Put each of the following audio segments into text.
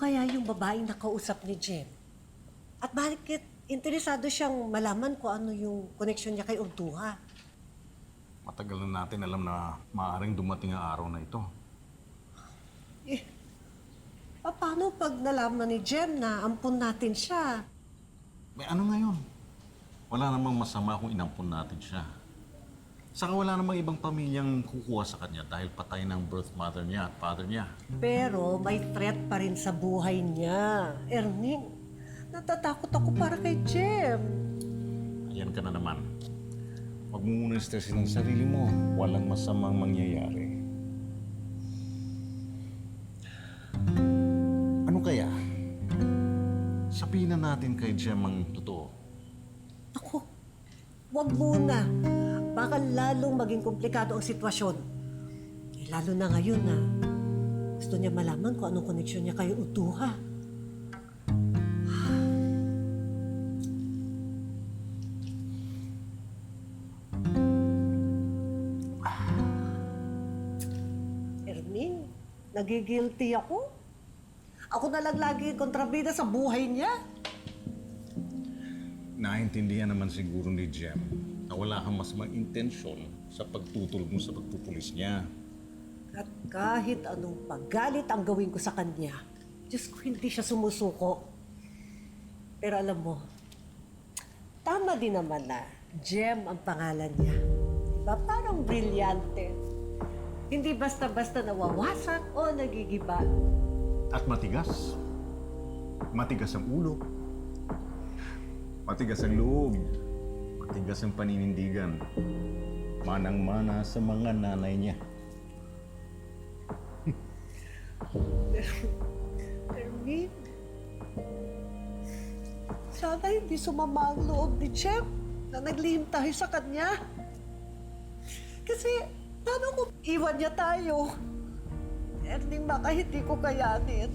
kaya yung babaeng nakausap ni Jem? At bakit interesado siyang malaman kung ano yung koneksyon niya kay Urduha? Matagal na natin alam na maaaring dumating ang araw na ito. Eh, paano pag nalaman ni Jem na ampun natin siya? May ano ngayon? Wala namang masama kung inampun natin siya. Saka wala namang ibang pamilyang kukuha sa kanya dahil patay ng birth mother niya at father niya. Pero may threat pa rin sa buhay niya. Erning, natatakot ako para kay Jem. Ayan ka na naman. Huwag mo muna stressin ang sarili mo. Walang masamang mangyayari. Ano kaya? Sabihin na natin kay Jem ang totoo. Ako, wag muna. Baka lalong maging komplikado ang sitwasyon. Eh, lalo na ngayon na gusto niya malaman kung anong koneksyon niya kay Urduha. Erning, nagigilty ako. Ako na lang lagi kontrabida sa buhay niya. Naintindihan naman siguro ni Jem na wala kang masamang intensyon sa pagtutulog mo sa pagpupulis niya. At kahit anong paggalit ang gawin ko sa kanya, Diyos ko, hindi siya sumusuko. Pero alam mo, tama din naman na Jem ang pangalan niya. Diba? Parang brilyante. Hindi basta-basta nawawasak o nagigiba. At matigas. Matigas ang ulo. Matigas ang loob. Matigas ang paninindigan. Manang-mana sa mga nanay niya. Erwin, sana hindi sumama ang loob ni Jem na naglihim tayo sa kanya. Kasi, paano kung iwan niya tayo? Erning, baka hindi ko kayanin.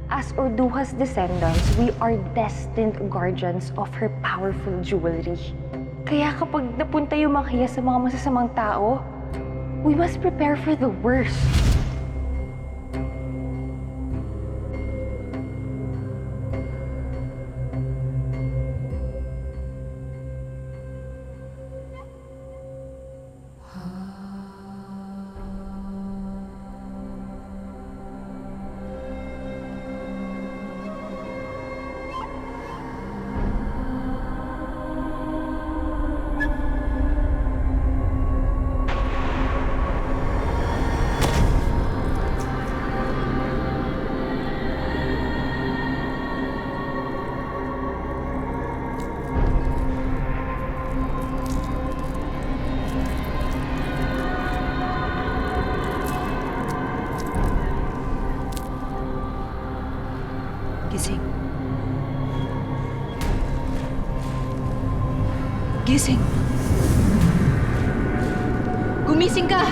As Urduha's descendants, we are destined guardians of her powerful jewelry. Kaya kapag napunta yung mga hiya sa mga masasamang tao, we must prepare for the worst. Gising. Gising. Gumising ka!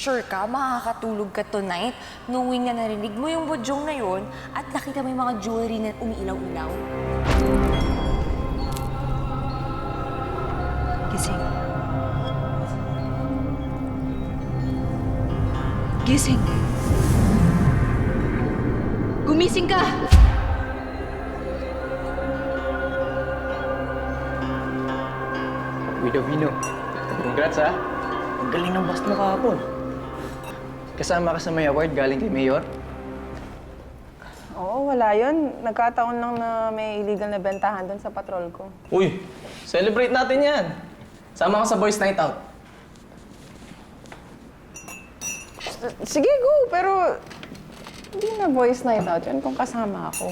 Sure ka, makakatulog ka tonight knowing na narinig mo yung budyong na yun at nakita mo yung mga jewelry na umiilaw-ilaw? Gising. Gising. Gumising ka! Vino, congrats ha. Ang galing ng bust mo kahapon. Kasama ka sa may award galing kay Mayor. Oo, wala yun. Nagkataon lang na may illegal na bentahan doon sa patrol ko. Uy, celebrate natin yan. Sama ka sa boys' night out. Sige, go! Pero hindi na boys night out yun kung kasama ako.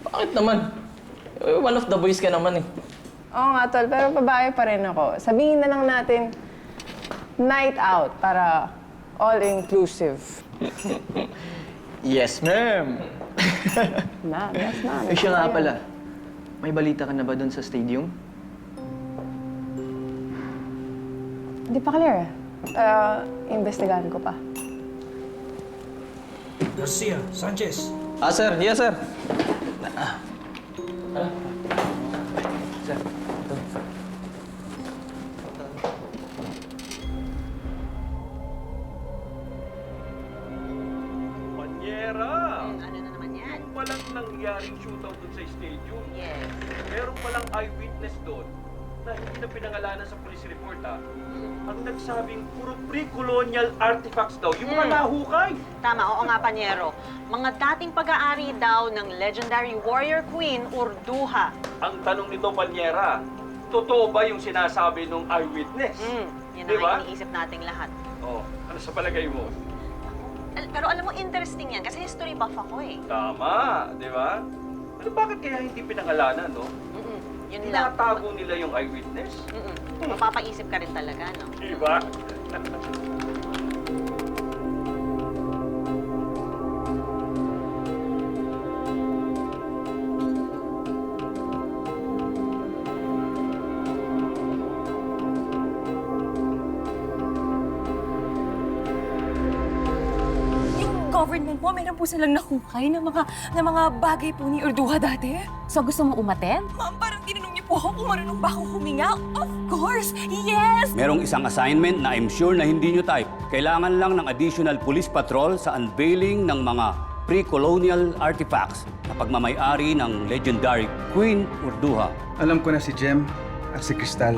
Bakit naman? One of the boys ka naman eh. Oo nga, tol. Pero babae pa rin ako. Sabihin na lang natin, night out para all-inclusive. Yes, ma'am. Ma'am, yes, ma'am. Eh, siya nga pala. May balita ka na ba doon sa stadium? Hindi pa clear. Investigahan ko pa. Garcia, Sanchez. Ah, sir. Yes, sir. Sir, ito. Panyera! Ano na naman yan? Yung palang nangyaring shootout doon sa stadium. Yes. Meron palang eyewitness doon na hindi na pinangalanan sa police report ang nagsabing puro pre-colonial artifacts daw. Yung mga nahukay. Tama, oo nga, Panyero. Mga dating pag-aari daw ng legendary warrior queen, Urduha. Ang tanong nito, Panyera, totoo ba yung sinasabi ng eyewitness? Yan Di ang ba? iniisip nating lahat. Oh, ano sa palagay mo? Pero alam mo, interesting yan kasi history buff ako eh. Tama, di ba? Ano bakit kaya hindi pinangalanan, no? Yun lang. Tinatago nila yung eyewitness. Mapapaisip ka rin talaga, no? Di ba? Yung government po, meron po silang nakukay ng mga bagay po ni Urduha dati. So gusto mo umaten? Ma'am, parang tinanong niyo po ako kung marunong ba ako huminga. Of course! Yes! Merong isang assignment na I'm sure na hindi nyo type. Kailangan lang ng additional police patrol sa unveiling ng mga pre-colonial artifacts na pagmamayari ng legendary Queen Urduha. Alam ko na si Jem at si Crystal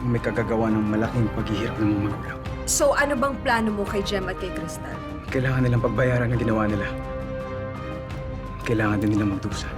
ang may kagagawa ng malaking paghihirap ng mga magulang. So ano bang plano mo kay Jem at kay Crystal? Kailangan nilang pagbayaran ng ginawa nila. Kailangan din nilang magdusa.